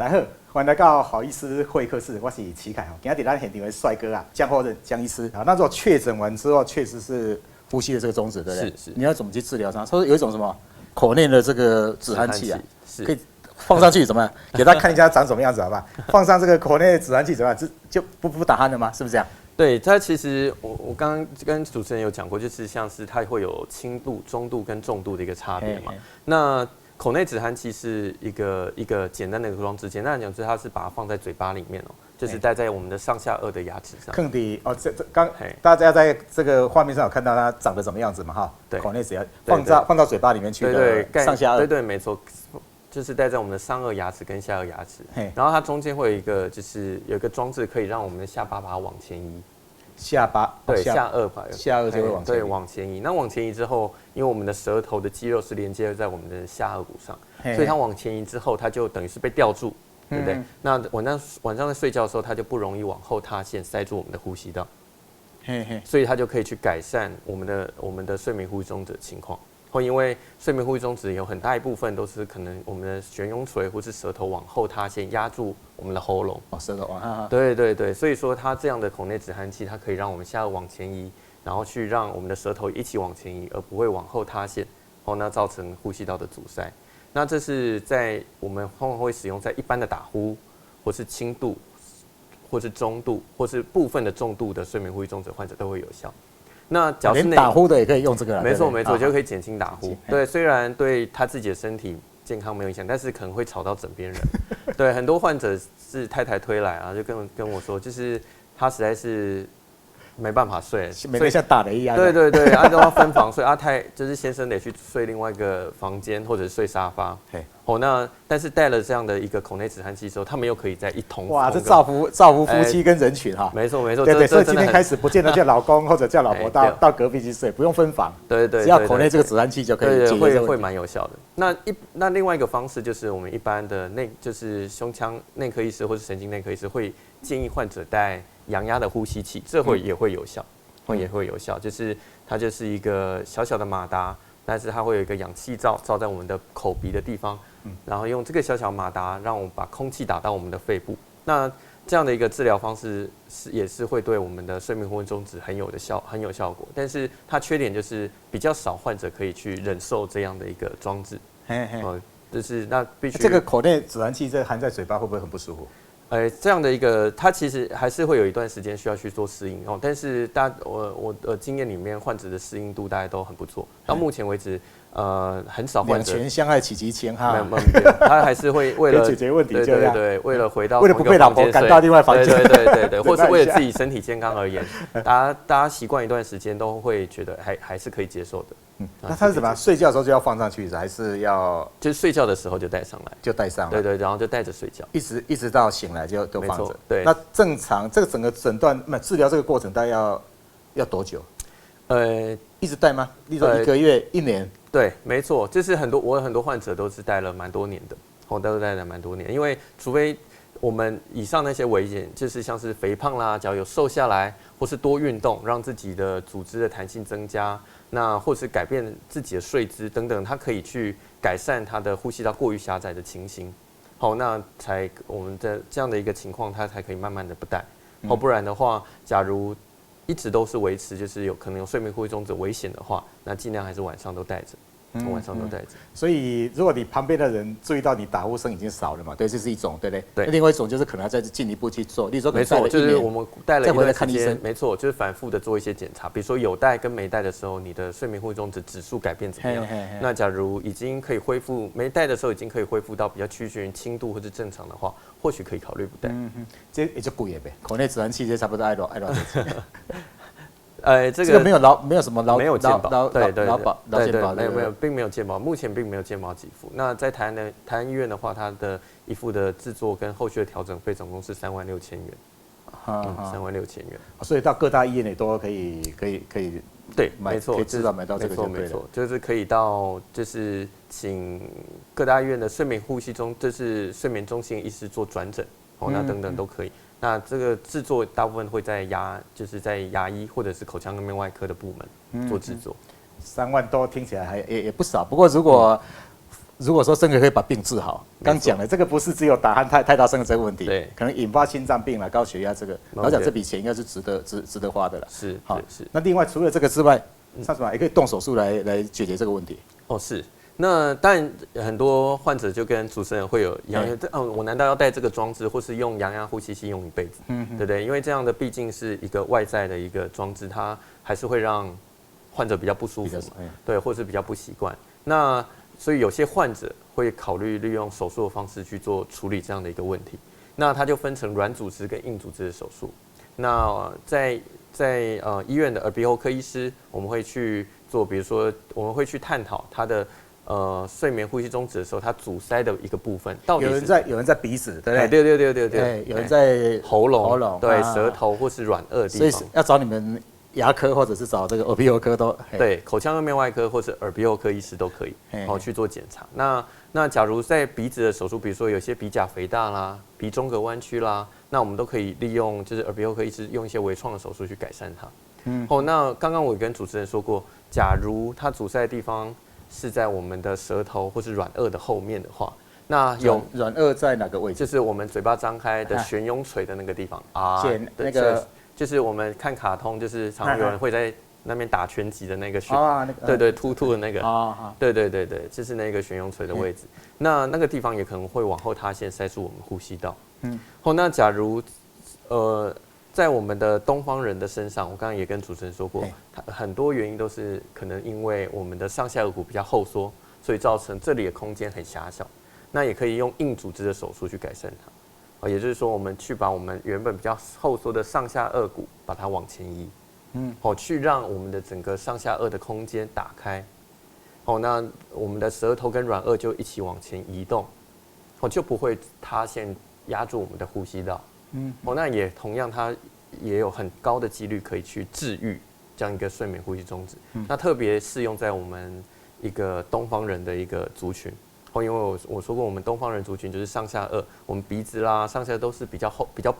大家好，欢迎来到好医师会客室，我是齐凯哦。今天咱现场的帅哥啊，江厚任江医师啊。那如果确诊完之后，确实是呼吸的这个中止，对不对？是。你要怎么去治疗它？说有一种什么口内的这个止鼾器啊，是可以放上去怎么样？给大家看一下长什么样子，好不好？放上这个口内的止鼾器怎么样？就不打鼾了吗？是不是这样？对，它其实我刚刚跟主持人有讲过，就是像是它会有轻度、中度跟重度的一个差别嘛。那口内止鼾器是一个简单的一个装置，简单来讲就是它是把它放在嘴巴里面哦，就是戴在我们的上下颚的牙齿上。坑底哦，刚大家在这个画面上有看到它长得什么样子嘛？哈，对，口内止鼾放到嘴巴里面去的上下颚，对，没错，就是戴在我们的上颚牙齿跟下颚牙齿，然后它中间会有一个就是有一个装置可以让我们的下巴把它往前移。下巴对下颚就会往前移，对往前移。那往前移之后，因为我们的舌头的肌肉是连接在我们的下颚骨上，所以它往前移之后，它就等于是被吊住，对不对？那晚上在睡觉的时候，它就不容易往后塌陷，塞住我们的呼吸道，所以它就可以去改善我们的睡眠呼吸中止的情况。会因为睡眠呼吸中止有很大一部分都是可能我们的悬雍垂或是舌头往后塌陷压住我们的喉咙，舌头往对，所以说它这样的口内止鼾器，它可以让我们下颚往前移，然后去让我们的舌头一起往前移，而不会往后塌陷，那造成呼吸道的阻塞。那这是在我们通常会使用在一般的打呼，或是轻度，或是中度，或是部分的重度的睡眠呼吸中止患者都会有效。那假连打呼的也可以用这个，没错，就可以减轻打呼。对，虽然对他自己的身体健康没有影响，但是可能会吵到枕边人。对，很多患者是太太推来啊，就跟我说，就是他实在是没办法睡，每天像打雷一样。对，按照分房睡，就是先生得去睡另外一个房间或者睡沙发。那但是带了这样的一个口内止鼾器之后，他们又可以在一同哇，这造福夫妻跟人群哈。没错，对，所以今天开始不见得叫老公或者叫老婆到隔壁去睡，不用分房。对，只要口内这个止鼾器就可以解决。会蛮有效的。那另外一个方式就是我们一般的就是胸腔内科医师或是神经内科医师会建议患者戴阳压的呼吸器，这也会有效，也会有效。就是它就是一个小小的马达，但是它会有一个氧气罩在我们的口鼻的地方，然后用这个小小马达让我们把空气打到我们的肺部。那这样的一个治疗方式也是会对我们的睡眠呼吸中止很有效果，但是它缺点就是比较少患者可以去忍受这样的一个装置。就是那必须这个口内止鼾器这含在嘴巴会不会很不舒服？这样的一个，它其实还是会有一段时间需要去做适应哦。但是我的经验里面，患者的适应度大家都很不错。到目前为止，很少患者两全相爱取其轻哈。没有，他还是会为了解决问题，对，为了不被老婆赶到另外房间，对，或是为了自己身体健康而言，大家习惯一段时间都会觉得还是可以接受的。那他是怎么睡觉的时候就要放上去，还是要就是睡觉的时候就带上来？就带上来，对，然后就带着睡觉，一直到醒来就都放着。对。那正常这个整个诊断治疗这个过程大概要多久？一直带吗？例如说1个月、1年？对，没错，就是我有很多患者都是带了蛮多年的，都带了蛮多年，因为除非我们以上那些危险，就是像是肥胖啦，只要有瘦下来，或是多运动，让自己的组织的弹性增加，那或是改变自己的睡姿等等，它可以去改善他的呼吸道过于狭窄的情形。那我们的这样的一个情况，它才可以慢慢的不带。不然的话，假如一直都是维持，就是有可能有睡眠呼吸中止危险的话，那尽量还是晚上都带着。晚上都带着。所以，如果你旁边的人注意到你打呼声已经少了嘛，对，这是一种，对不对？对。另外一种就是可能要再进一步去做，例如说，没错，就是我们带了一段时间，没错，就是反复的做一些检查，比如说有带跟没带的时候，你的睡眠呼吸中止指数改变怎么样？那假如已经可以恢复，没带的时候已经可以恢复到比较趋近于轻度或者正常的话，或许可以考虑不带。这也就贵呗，口内止鼾器这差不多爱多钱。这个没有什么没有健保，对，没有，并没有健保，目前并没有健保给付。那在台湾医院的话，它的一副的制作跟后续的调整费总共是36000元，36000元。所以到各大医院里都可以，对，没错，可以至少买到这个，没错，就是可以到，就是请各大医院的睡眠呼吸中，就是睡眠中心医师做转诊，那等等都可以。那这个制作大部分会在就是在牙医或者是口腔颌面外科的部门做制作。3万多听起来也不少，不过如果如果说真的可以把病治好，刚讲了，这个不是只有打鼾太大声的这个问题，对，可能引发心脏病了、高血压这个，老讲这笔钱应该是值得花的了。是，好是。那另外除了这个之外，像什么也可以动手术来解决这个问题。哦，是。那当然，很多患者就跟主持人会有一样，我难道要戴这个装置，或是用阳压呼吸器用一辈子，对不对？因为这样的毕竟是一个外在的一个装置，它还是会让患者比较不舒服嘛，对，或是比较不习惯。那所以有些患者会考虑利用手术的方式去做处理这样的一个问题。那它就分成软组织跟硬组织的手术。那在医院的耳鼻喉科医师，我们会去做，比如说我们会去探讨他的睡眠呼吸中止的时候，它阻塞的一个部分到底是有人在鼻子，对不对？对，有人在喉咙，对，舌头或是软腭的地方，所以要找你们牙科或者是找这个耳鼻喉科都对，口腔颌面外科或是耳鼻喉科医师都可以去做检查。那假如在鼻子的手术，比如说有些鼻甲肥大啦、鼻中隔弯曲啦，那我们都可以利用就是耳鼻喉科医师用一些微创的手术去改善它。那刚刚我跟主持人说过，假如它阻塞的地方是在我们的舌头或是软腭的后面的话，那有软腭在哪个位置？就是我们嘴巴张开的悬雍垂的那个地方啊，那个就是我们看卡通，就是常常有人会在那边打拳击的那个悬，对，凸凸的那个，对，就是那个悬雍垂的位置。那个地方也可能会往后塌陷，塞住我们呼吸道。那假如在我们的东方人的身上，我刚刚也跟主持人说过，很多原因都是可能因为我们的上下颚骨比较后缩，所以造成这里的空间很狭小。那也可以用硬组织的手术去改善它。也就是说，我们去把我们原本比较后缩的上下颚骨把它往前移，去让我们的整个上下颚的空间打开。那我们的舌头跟软腭就一起往前移动，就不会塌陷压住我们的呼吸道。那也同样，它也有很高的几率可以去治愈这样一个睡眠呼吸中止。那特别适用在我们一个东方人的一个族群。因为我说过，我们东方人族群就是上下颚，我们鼻子啦、上下都是比较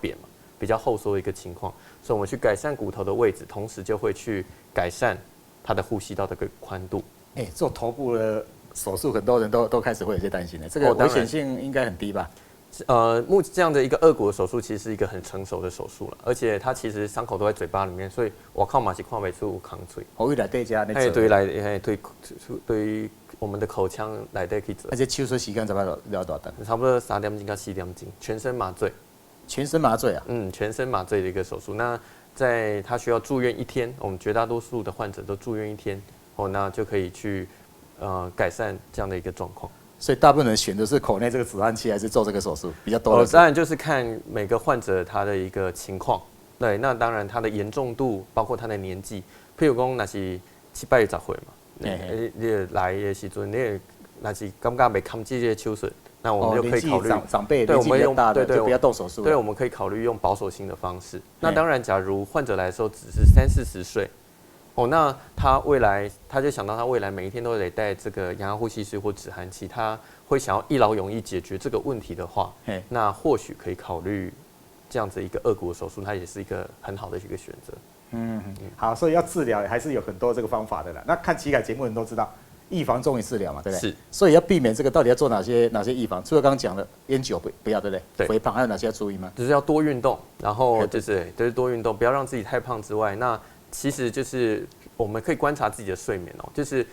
扁嘛，比较后缩的一个情况，所以我们去改善骨头的位置，同时就会去改善它的呼吸道的宽度。做头部的手术，很多人都开始会有些担心的，这个危险性应该很低吧？这样的一个颚骨的手术其实是一个很成熟的手术了，而且它其实伤口都在嘴巴里面，所以我靠马是看不出抗嘴。未来对家那对于我们的口腔来对可以做。而且手术时间怎么聊多长？差不多3点钟到4点钟，全身麻醉。全身麻醉啊？全身麻醉的一个手术。那在他需要住院1天，我们绝大多数的患者都住院1天，那就可以去改善这样的一个状况。所以大部分人选的是口内这个止鼾器，还是做这个手术比较多的？当然就是看每个患者他的一个情况。对，那当然他的严重度，包括他的年纪。譬如说，那是7、8、10岁嘛，你来的时阵，你那是感觉没扛这些手术，那我们就可以考虑长辈年纪比较大的，就不要动手术。对，我们可以考虑用保守性的方式。那当然，假如患者来的时候只是30、40岁。那他未来他就想到他未来每一天都得带这个阳压呼吸器或止鼾器，他会想要一劳永逸解决这个问题的话，那或许可以考虑这样子一个颚骨的手术，它也是一个很好的一个选择。好，所以要治疗还是有很多这个方法的啦。那看体改节目的人都知道，预防重于治疗嘛，对不对？是。所以要避免这个，到底要做哪些预防？除了刚刚讲的烟酒不要，对不对？对。肥胖还有哪些要注意吗？就是要多运动，然后就是多运动，不要让自己太胖之外，那其实就是我们可以观察自己的睡眠就是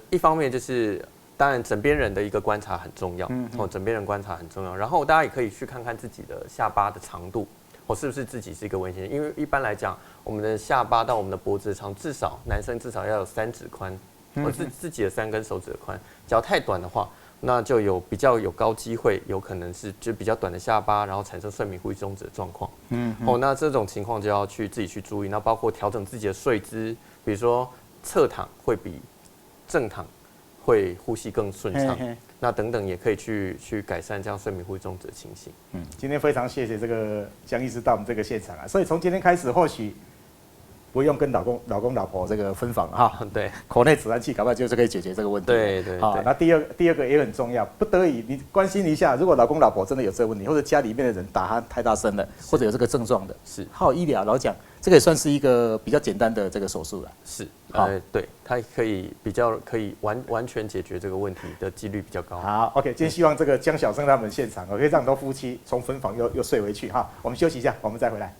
一方面就是当然枕边人的一个观察很重要，枕边人观察很重要，然后大家也可以去看看自己的下巴的长度，是不是自己是一个危险，因为一般来讲，我们的下巴到我们的脖子的长，至少男生至少要有3指宽，自己的3根手指的宽，只要太短的话，那就比较有高机会，有可能是就比较短的下巴，然后产生睡眠呼吸中止的状况。那这种情况就要自己去注意。那包括调整自己的睡姿，比如说侧躺会比正躺会呼吸更顺畅。那等等也可以去改善这样睡眠呼吸中止的情形。今天非常谢谢这个江医师到我们这个现场啊。所以从今天开始，或许不用跟老公老婆这个分房哈，对，口内止汗剂搞不好就是可以解决这个问题。好，对对对。那第二个也很重要，不得已你关心一下，如果老公老婆真的有这个问题，或者家里面的人打鼾太大声了，或者有这个症状的，是好医疗老讲，这个也算是一个比较简单的这个手术了。是，对，它可以完全解决这个问题的几率比较高。好 ，OK， 今天希望这个江小生他们现场，可以让很多夫妻从分房又睡回去哈。我们休息一下，我们再回来。